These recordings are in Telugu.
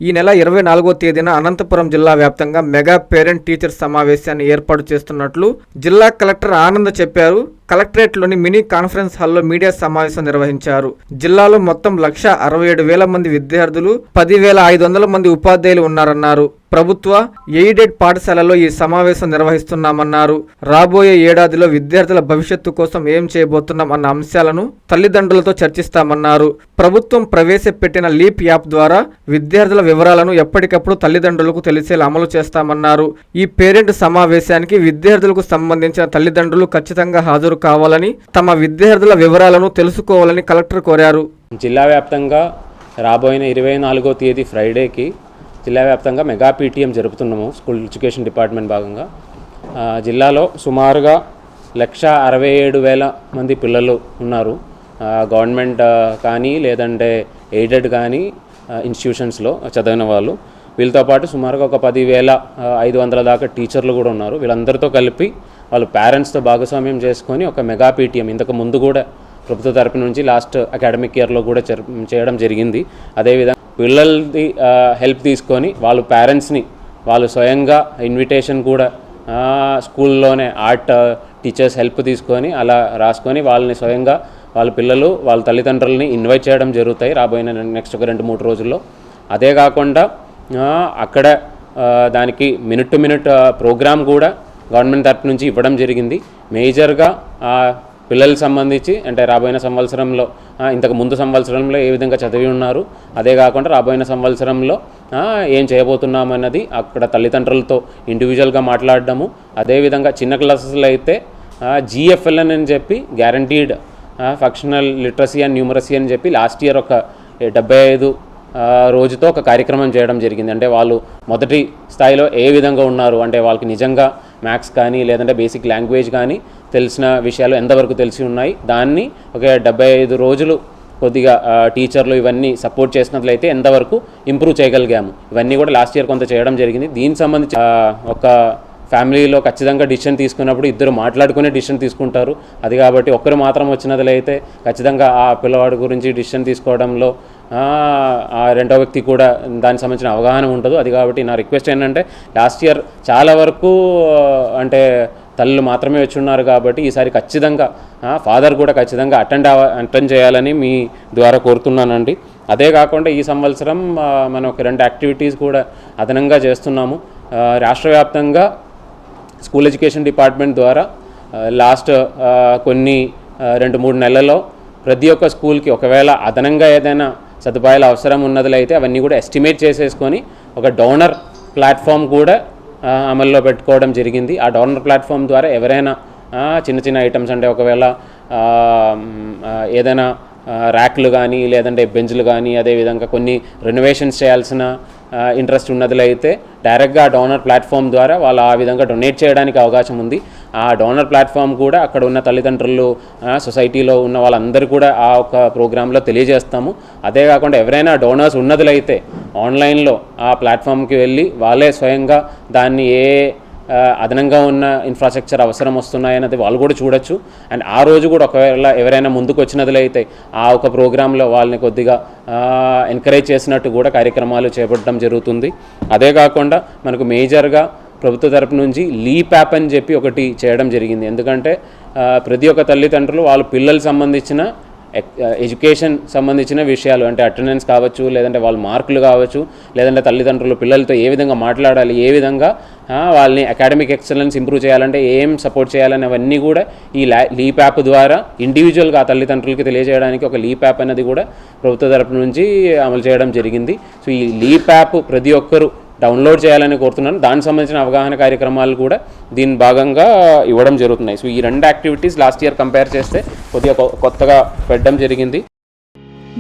ఈ నెల 24వ తేదీన అనంతపురం జిల్లా వ్యాప్తంగా మెగా పేరెంట్ టీచర్ సమావేశాన్ని ఏర్పాటు చేస్తున్నట్లు జిల్లా కలెక్టర్ ఆనంద్ చెప్పారు. కలెక్టరేట్లోని మినీ కాన్ఫరెన్స్ హాల్లో మీడియా సమావేశం నిర్వహించారు. జిల్లాలో మొత్తం 167,000 మంది విద్యార్థులు, 10,500 మంది ఉపాధ్యాయులు ఉన్నారన్నారు. ప్రభుత్వ ఎయిడెడ్ పాఠశాలలో ఈ సమావేశం నిర్వహిస్తున్నామన్నారు. రాబోయే ఏడాదిలో విద్యార్థుల భవిష్యత్తు కోసం ఏం చేయబోతున్నాం అన్న అంశాలను తల్లిదండ్రులతో చర్చిస్తామన్నారు. ప్రభుత్వం ప్రవేశపెట్టిన లీప్ యాప్ ద్వారా విద్యార్థుల వివరాలను ఎప్పటికప్పుడు తల్లిదండ్రులకు తెలిసేలా అమలు చేస్తామన్నారు. ఈ పేరెంట్ సమావేశానికి విద్యార్థులకు సంబంధించిన తల్లిదండ్రులు ఖచ్చితంగా హాజరు కావాలని, తమ విద్యార్థుల వివరాలను తెలుసుకోవాలని కలెక్టర్ కోరారు. జిల్లా వ్యాప్తంగా రాబోయిన 24వ తేదీ ఫ్రైడేకి జిల్లా వ్యాప్తంగా మెగా పీటీఎం జరుపుతున్నాము. స్కూల్ ఎడ్యుకేషన్ డిపార్ట్మెంట్ భాగంగా జిల్లాలో సుమారుగా 167,000 మంది పిల్లలు ఉన్నారు. గవర్నమెంట్ కానీ లేదంటే ఎయిడెడ్ కానీ ఇన్స్టిట్యూషన్స్లో చదివిన వాళ్ళు. వీళ్ళతో పాటు సుమారుగా ఒక 10,500 దాకా టీచర్లు కూడా ఉన్నారు. వీళ్ళందరితో కలిపి వాళ్ళు పేరెంట్స్తో భాగస్వామ్యం చేసుకొని ఒక మెగా పీటీఎం ఇంతకు ముందు కూడా ప్రభుత్వ తరపు నుంచి లాస్ట్ అకాడమిక్ ఇయర్లో కూడా చేయడం జరిగింది. అదేవిధంగా పిల్లలది హెల్ప్ తీసుకొని వాళ్ళు పేరెంట్స్ని వాళ్ళు స్వయంగా ఇన్విటేషన్ కూడా స్కూల్లోనే ఆర్ట్ టీచర్స్ హెల్ప్ తీసుకొని అలా రాసుకొని వాళ్ళని స్వయంగా వాళ్ళ పిల్లలు వాళ్ళ తల్లిదండ్రులని ఇన్వైట్ చేయడం జరుగుతాయి రాబోయే నెక్స్ట్ ఒక 2-3 రోజుల్లో. అదే కాకుండా అక్కడ దానికి మినిట్ టు మినిట్ ప్రోగ్రామ్ కూడా గవర్నమెంట్ తరపు నుంచి ఇవ్వడం జరిగింది. మేజర్గా పిల్లలకు సంబంధించి అంటే రాబోయే సంవత్సరంలో ఇంతకు ముందు సంవత్సరంలో ఏ విధంగా చదివి ఉన్నారు, అదే కాకుండా రాబోయే సంవత్సరంలో ఏం చేయబోతున్నామన్నది అక్కడ తల్లిదండ్రులతో ఇండివిజువల్గా మాట్లాడడము. అదేవిధంగా చిన్న క్లాసెస్లో అయితే GFLN అని చెప్పి guaranteed functional literacy and numeracy అని చెప్పి లాస్ట్ ఇయర్ ఒక 75 రోజుతో ఒక కార్యక్రమం చేయడం జరిగింది. అంటే వాళ్ళు మొదటి స్థాయిలో ఏ విధంగా ఉన్నారు, అంటే వాళ్ళకి నిజంగా మ్యాథ్స్ కానీ లేదంటే బేసిక్ లాంగ్వేజ్ కానీ తెలిసిన విషయాలు ఎంతవరకు తెలిసి ఉన్నాయి, దాన్ని ఒక 75 రోజులు కొద్దిగా టీచర్లు ఇవన్నీ సపోర్ట్ చేసినట్లయితే ఎంతవరకు ఇంప్రూవ్ చేయగలిగాము. ఇవన్నీ కూడా లాస్ట్ ఇయర్ కొంత చేయడం జరిగింది. దీనికి సంబంధించి ఒక ఫ్యామిలీలో ఖచ్చితంగా డిసిషన్ తీసుకున్నప్పుడు ఇద్దరు మాట్లాడుకునే డిసిషన్ తీసుకుంటారు. అది కాబట్టి ఒక్కరు మాత్రం వచ్చినట్లయితే ఖచ్చితంగా ఆ పిల్లవాడి గురించి డిసిషన్ తీసుకోవడంలో ఆ రెండో వ్యక్తి కూడా దానికి సంబంధించిన అవగాహన ఉంటుంది. అది కాబట్టి నా రిక్వెస్ట్ ఏంటంటే లాస్ట్ ఇయర్ చాలా వరకు అంటే తల్లులు మాత్రమే వచ్చి ఉన్నారు కాబట్టి ఈసారి ఖచ్చితంగా ఫాదర్ కూడా ఖచ్చితంగా అటెండ్ చేయాలని మీ ద్వారా కోరుతున్నానండి. అదే కాకుండా ఈ సంవత్సరం మనం ఒక 2 యాక్టివిటీస్ కూడా అదనంగా చేస్తున్నాము. రాష్ట్ర వ్యాప్తంగా స్కూల్ ఎడ్యుకేషన్ డిపార్ట్మెంట్ ద్వారా లాస్ట్ కొన్ని 2-3 నెలల్లో ప్రతి ఒక్క స్కూల్కి ఒకవేళ అదనంగా ఏదైనా సదుపాయాలు అవసరం ఉన్నట్లయితే అవన్నీ కూడా ఎస్టిమేట్ చేసేసుకొని ఒక డోనర్ ప్లాట్ఫామ్ కూడా అమల్లో పెట్టుకోవడం జరిగింది. ఆ డోనర్ ప్లాట్ఫామ్ ద్వారా ఎవరైనా చిన్న ఐటమ్స్ అంటే ఒకవేళ ఏదైనా ర్యాక్లు కానీ లేదంటే బెంచ్లు కానీ అదేవిధంగా కొన్ని రెనోవేషన్స్ చేయాల్సిన ఇంట్రెస్ట్ ఉన్నట్లయితే డైరెక్ట్గా ఆ డోనర్ ప్లాట్ఫామ్ ద్వారా వాళ్ళు ఆ విధంగా డొనేట్ చేయడానికి అవకాశం ఉంది. ఆ డోనర్ ప్లాట్ఫామ్ కూడా అక్కడ ఉన్న తల్లిదండ్రులు సొసైటీలో ఉన్న వాళ్ళందరూ కూడా ఆ ఒక ప్రోగ్రాంలో తెలియజేస్తాము. అదే కాకుండా ఎవరైనా డోనర్స్ ఉన్నట్లయితే ఆన్లైన్లో ఆ ప్లాట్ఫామ్కి వెళ్ళి వాళ్ళే స్వయంగా దాన్ని అదనంగా ఉన్న ఇన్ఫ్రాస్ట్రక్చర్ అవసరం వస్తున్నాయన్నది వాళ్ళు కూడా చూడొచ్చు. అండ్ ఆ రోజు కూడా ఒకవేళ ఎవరైనా ముందుకు వచ్చినట్లయితే ఆ ఒక ప్రోగ్రాంలో వాళ్ళని కొద్దిగా ఎంకరేజ్ చేసినట్టు కూడా కార్యక్రమాలు చేపట్టడం జరుగుతుంది. అదే కాకుండా మనకు మేజర్గా ప్రభుత్వ తరపు నుంచి లీప్ యాప్ అని చెప్పి ఒకటి చేయడం జరిగింది. ఎందుకంటే ప్రతి ఒక్క తల్లిదండ్రులు వాళ్ళ పిల్లలకు సంబంధించిన ఎడ్యుకేషన్ సంబంధించిన విషయాలు అంటే అటెండెన్స్ కావచ్చు, లేదంటే వాళ్ళ మార్కులు కావచ్చు, లేదంటే తల్లిదండ్రులు పిల్లలతో ఏ విధంగా మాట్లాడాలి, ఏ విధంగా వాళ్ళని అకాడమిక్ ఎక్సలెన్స్ ఇంప్రూవ్ చేయాలంటే ఏం సపోర్ట్ చేయాలని అవన్నీ కూడా ఈ లీప్ యాప్ ద్వారా ఇండివిజువల్గా తల్లిదండ్రులకి తెలియజేయడానికి ఒక లీప్ యాప్ అనేది కూడా ప్రభుత్వ తరపు నుంచి అమలు చేయడం జరిగింది. సో ఈ లీప్ యాప్ ప్రతి ఒక్కరూ డౌన్లోడ్ చేయాలని కోరుతున్నాను. దానికి సంబంధించిన అవగాహన కార్యక్రమాలు కూడా దీని భాగంగా ఇవ్వడం జరుగుతున్నాయి. సో ఈ 2 యాక్టివిటీస్ లాస్ట్ ఇయర్ కంపేర్ చేస్తే కొద్దిగా కొత్తగా పెట్టడం జరిగింది.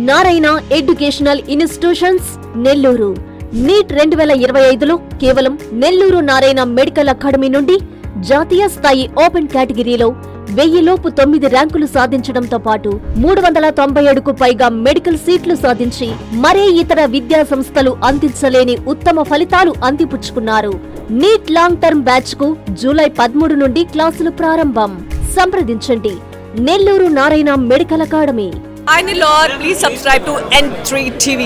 Narayana educational institutions Nellore NEET 2025లో కేవలం నెల్లూరు నారాయణ మెడికల్ అకాడమీ నుండి జాతీయ స్థాయి ఓపెన్ కేటగిరీలో 1000లోపు 9 ర్యాంకులు సాధించడంతో పాటు 397కు పైగా మెడికల్ సీట్లు సాధించి మరే ఇతర విద్యా సంస్థలు అందించలేని ఉత్తమ ఫలితాలు అందిపుచ్చుకున్నారు. నీట్ లాంగ్ టర్మ్ బ్యాచ్ కు జూలై 13 నుండి క్లాసులు ప్రారంభం. సంప్రదించండి Nellore Narayana medical academy. Please subscribe to N3 TV.